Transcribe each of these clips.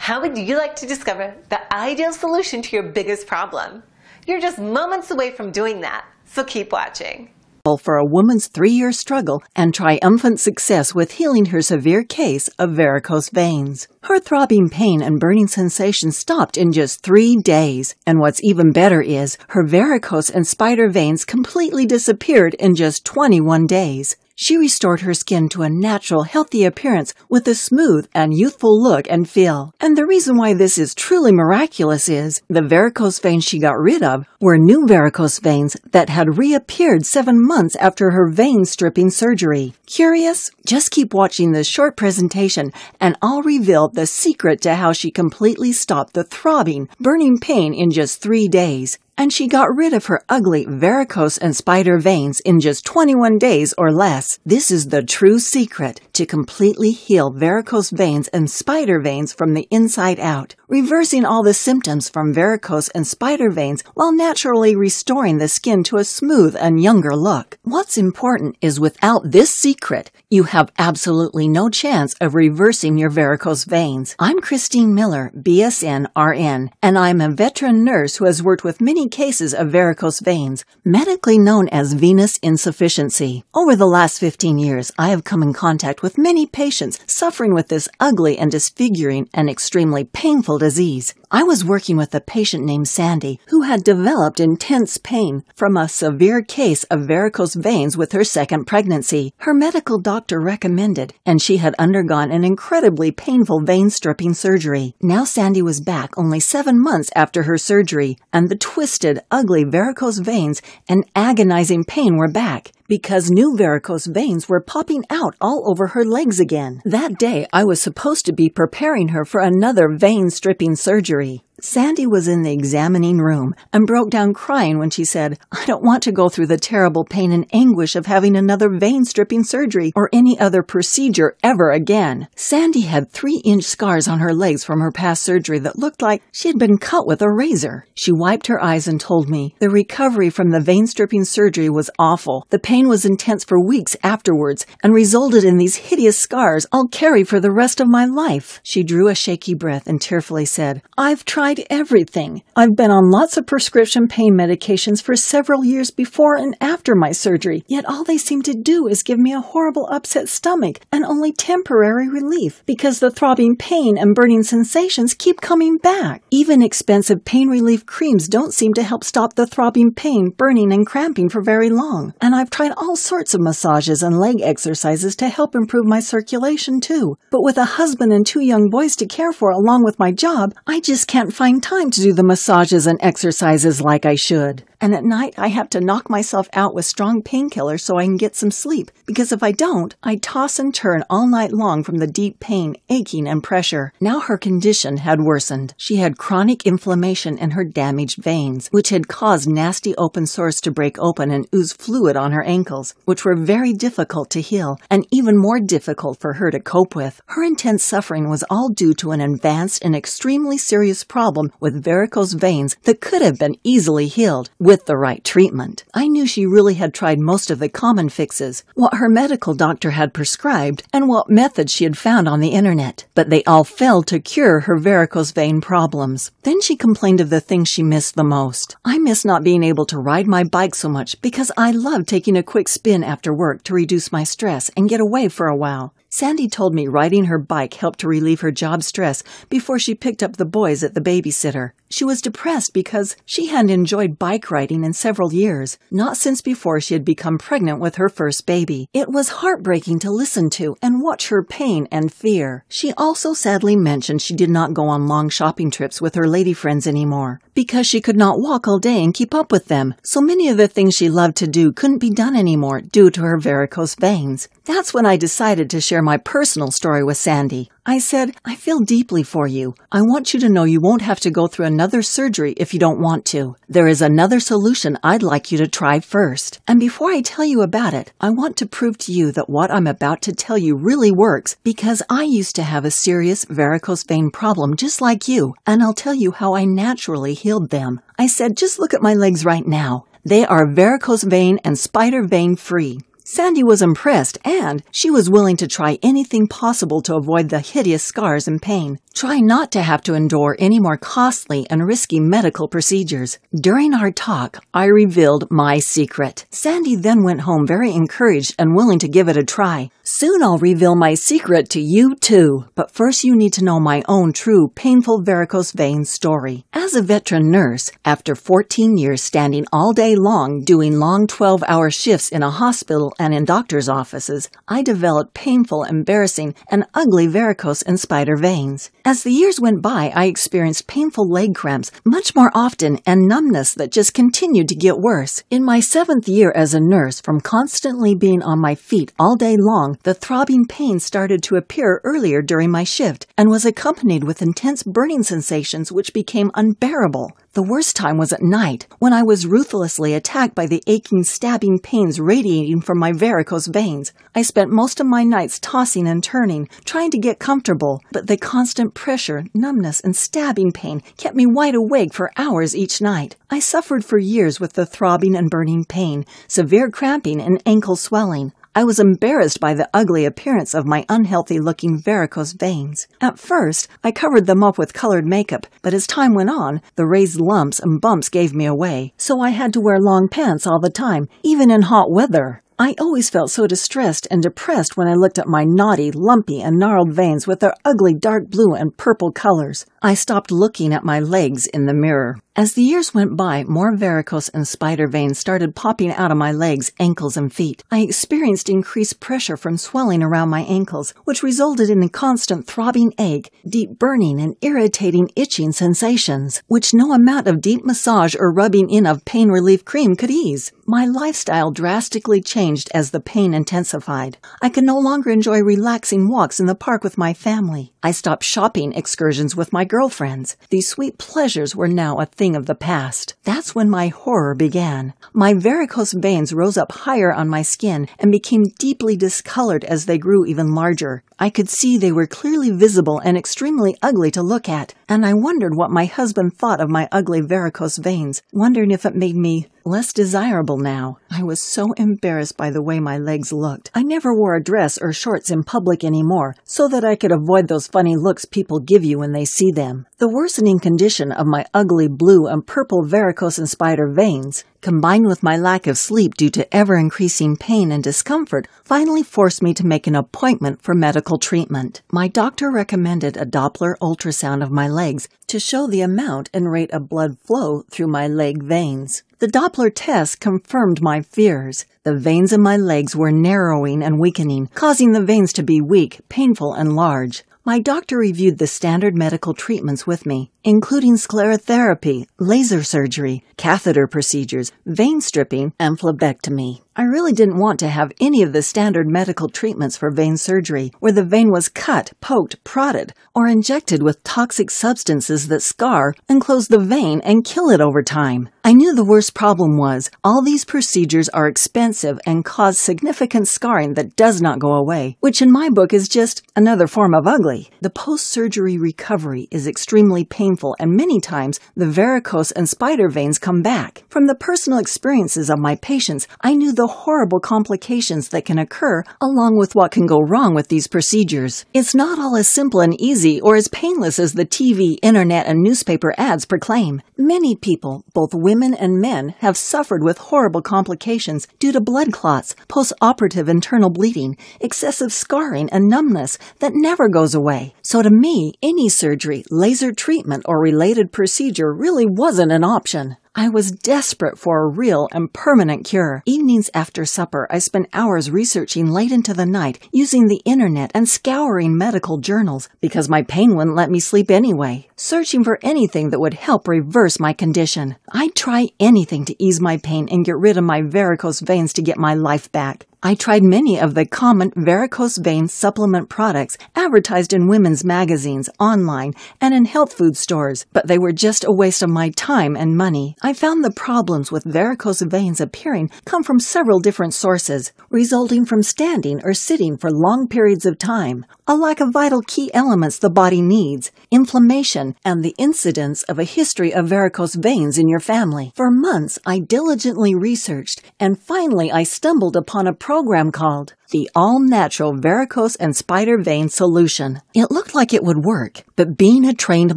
How would you like to discover the ideal solution to your biggest problem? You're just moments away from doing that, so keep watching. For a woman's 3-year struggle and triumphant success with healing her severe case of varicose veins. Her throbbing pain and burning sensation stopped in just 3 days. And what's even better is, her varicose and spider veins completely disappeared in just 21 days. She restored her skin to a natural, healthy appearance with a smooth and youthful look and feel. And the reason why this is truly miraculous is, the varicose veins she got rid of were new varicose veins that had reappeared 7 months after her vein stripping surgery. Curious? Just keep watching this short presentation and I'll reveal the secret to how she completely stopped the throbbing, burning pain in just 3 days. And she got rid of her ugly varicose and spider veins in just 21 days or less. This is the true secret to completely heal varicose veins and spider veins from the inside out, reversing all the symptoms from varicose and spider veins while naturally restoring the skin to a smooth and younger look. What's important is without this secret, you have absolutely no chance of reversing your varicose veins. I'm Christine Miller, BSN RN, and I'm a veteran nurse who has worked with many cases of varicose veins, medically known as venous insufficiency. Over the last 15 years, I have come in contact with many patients suffering with this ugly and disfiguring and extremely painful disease. I was working with a patient named Sandy who had developed intense pain from a severe case of varicose veins with her second pregnancy. Her medical doctor recommended, and she had undergone an incredibly painful vein stripping surgery. Now Sandy was back only 7 months after her surgery, and the twisted, ugly varicose veins and agonizing pain were back, because new varicose veins were popping out all over her legs again. That day, I was supposed to be preparing her for another vein-stripping surgery. Sandy was in the examining room and broke down crying when she said, "I don't want to go through the terrible pain and anguish of having another vein-stripping surgery or any other procedure ever again." Sandy had 3-inch scars on her legs from her past surgery that looked like she had been cut with a razor. She wiped her eyes and told me, "The recovery from the vein-stripping surgery was awful. The pain was intense for weeks afterwards and resulted in these hideous scars I'll carry for the rest of my life." She drew a shaky breath and tearfully said, "I've tried everything. I've been on lots of prescription pain medications for several years before and after my surgery, yet all they seem to do is give me a horrible upset stomach and only temporary relief because the throbbing pain and burning sensations keep coming back. Even expensive pain relief creams don't seem to help stop the throbbing pain, burning, and cramping for very long. And I've tried all sorts of massages and leg exercises to help improve my circulation too. But with a husband and 2 young boys to care for along with my job, I just can't find time to do the massages and exercises like I should. And at night, I have to knock myself out with strong painkillers so I can get some sleep, because if I don't, I toss and turn all night long from the deep pain, aching, and pressure." Now her condition had worsened. She had chronic inflammation in her damaged veins, which had caused nasty open sores to break open and ooze fluid on her ankles, which were very difficult to heal and even more difficult for her to cope with. Her intense suffering was all due to an advanced and extremely serious problem with varicose veins that could have been easily healed with the right treatment. I knew she really had tried most of the common fixes, what her medical doctor had prescribed, and what methods she had found on the internet, but they all failed to cure her varicose vein problems. Then she complained of the things she missed the most. "I miss not being able to ride my bike so much because I love taking a quick spin after work to reduce my stress and get away for a while." Sandy told me riding her bike helped to relieve her job stress before she picked up the boys at the babysitter. She was depressed because she hadn't enjoyed bike riding in several years, not since before she had become pregnant with her first baby. It was heartbreaking to listen to and watch her pain and fear. She also sadly mentioned she did not go on long shopping trips with her lady friends anymore because she could not walk all day and keep up with them. So many of the things she loved to do couldn't be done anymore due to her varicose veins. That's when I decided to share my personal story with Sandy. I said, "I feel deeply for you. I want you to know you won't have to go through another surgery if you don't want to. There is another solution I'd like you to try first. And before I tell you about it, I want to prove to you that what I'm about to tell you really works, because I used to have a serious varicose vein problem just like you, and I'll tell you how I naturally healed them." I said, "Just look at my legs right now. They are varicose vein and spider vein free. Sandy was impressed, and she was willing to try anything possible to avoid the hideous scars and pain. Try not to have to endure any more costly and risky medical procedures. During our talk, I revealed my secret. Sandy then went home very encouraged and willing to give it a try. Soon I'll reveal my secret to you too, but first you need to know my own true painful varicose veins story. As a veteran nurse, after 14 years standing all day long doing long 12-hour shifts in a hospital and in doctors' offices, I developed painful, embarrassing, and ugly varicose and spider veins. As the years went by, I experienced painful leg cramps much more often and numbness that just continued to get worse. In my 7th year as a nurse, from constantly being on my feet all day long, the throbbing pain started to appear earlier during my shift and was accompanied with intense burning sensations which became unbearable. The worst time was at night, when I was ruthlessly attacked by the aching, stabbing pains radiating from my varicose veins. I spent most of my nights tossing and turning, trying to get comfortable, but the constant pressure, numbness, and stabbing pain kept me wide awake for hours each night. I suffered for years with the throbbing and burning pain, severe cramping, and ankle swelling. I was embarrassed by the ugly appearance of my unhealthy-looking varicose veins. At first, I covered them up with colored makeup, but as time went on, the raised lumps and bumps gave me away, so I had to wear long pants all the time, even in hot weather. I always felt so distressed and depressed when I looked at my knotty, lumpy, and gnarled veins with their ugly dark blue and purple colors. I stopped looking at my legs in the mirror. As the years went by, more varicose and spider veins started popping out of my legs, ankles, and feet. I experienced increased pressure from swelling around my ankles, which resulted in a constant throbbing ache, deep burning, and irritating itching sensations, which no amount of deep massage or rubbing in of pain relief cream could ease. My lifestyle drastically changed as the pain intensified. I could no longer enjoy relaxing walks in the park with my family. I stopped shopping excursions with my girlfriends. These sweet pleasures were now a thing of the past. That's when my horror began. My varicose veins rose up higher on my skin and became deeply discolored as they grew even larger. I could see they were clearly visible and extremely ugly to look at, and I wondered what my husband thought of my ugly varicose veins, wondering if it made me less desirable now. I was so embarrassed by the way my legs looked. I never wore a dress or shorts in public anymore, so that I could avoid those funny looks people give you when they see them. The worsening condition of my ugly blue and purple varicose and spider veins, combined with my lack of sleep due to ever-increasing pain and discomfort, finally forced me to make an appointment for medical treatment. My doctor recommended a Doppler ultrasound of my legs to show the amount and rate of blood flow through my leg veins. The Doppler test confirmed my fears. The veins in my legs were narrowing and weakening, causing the veins to be weak, painful, and large. My doctor reviewed the standard medical treatments with me, including sclerotherapy, laser surgery, catheter procedures, vein stripping, and phlebectomy. I really didn't want to have any of the standard medical treatments for vein surgery, where the vein was cut, poked, prodded, or injected with toxic substances that scar and close the vein and kill it over time. I knew the worst problem was all these procedures are expensive and cause significant scarring that does not go away, which in my book is just another form of ugly. The post-surgery recovery is extremely painful, and many times the varicose and spider veins come back. From the personal experiences of my patients, I knew the horrible complications that can occur along with what can go wrong with these procedures. It's not all as simple and easy or as painless as the TV, internet, and newspaper ads proclaim. Many people, both women and men, have suffered with horrible complications due to blood clots, post-operative internal bleeding, excessive scarring, and numbness that never goes away. So to me, any surgery, laser treatment, or related procedure really wasn't an option. I was desperate for a real and permanent cure. Evenings after supper, I spent hours researching late into the night, using the internet and scouring medical journals because my pain wouldn't let me sleep anyway, searching for anything that would help reverse my condition. I'd try anything to ease my pain and get rid of my varicose veins to get my life back. I tried many of the common varicose vein supplement products advertised in women's magazines, online, and in health food stores, but they were just a waste of my time and money. I found the problems with varicose veins appearing come from several different sources, resulting from standing or sitting for long periods of time, a lack of vital key elements the body needs, inflammation, and the incidence of a history of varicose veins in your family. For months, I diligently researched, and finally I stumbled upon a program program called the All-Natural Varicose and Spider Vein Solution. It looked like it would work, but being a trained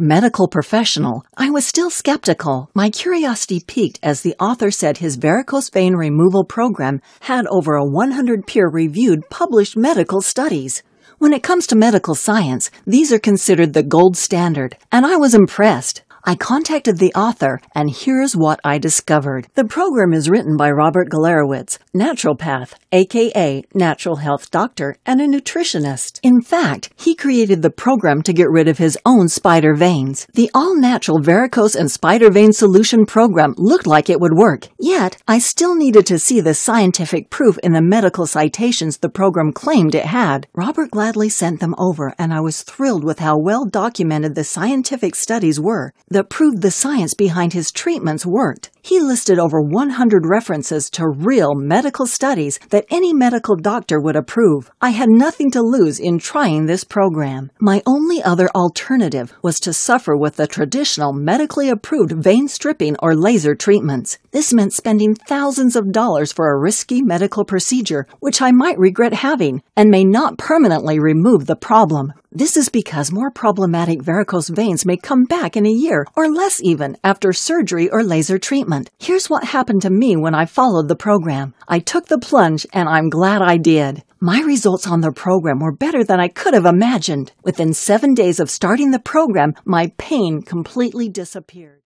medical professional, I was still skeptical. My curiosity piqued as the author said his varicose vein removal program had over 100 peer-reviewed published medical studies. When it comes to medical science, these are considered the gold standard, and I was impressed. I contacted the author, and here's what I discovered. The program is written by Robert Galerowitz, naturopath, aka natural health doctor, and a nutritionist. In fact, he created the program to get rid of his own spider veins. The all-natural varicose and spider vein solution program looked like it would work, yet I still needed to see the scientific proof in the medical citations the program claimed it had. Robert gladly sent them over, and I was thrilled with how well documented the scientific studies were that proved the science behind his treatments worked. He listed over 100 references to real medical studies that any medical doctor would approve. I had nothing to lose in trying this program. My only other alternative was to suffer with the traditional medically approved vein stripping or laser treatments. This meant spending thousands of dollars for a risky medical procedure, which I might regret having, and may not permanently remove the problem. This is because more problematic varicose veins may come back in a year, or less even, after surgery or laser treatment. Here's what happened to me when I followed the program. I took the plunge, and I'm glad I did. My results on the program were better than I could have imagined. Within 7 days of starting the program, my pain completely disappeared.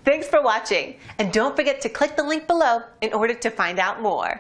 Thanks for watching, and don't forget to click the link below in order to find out more.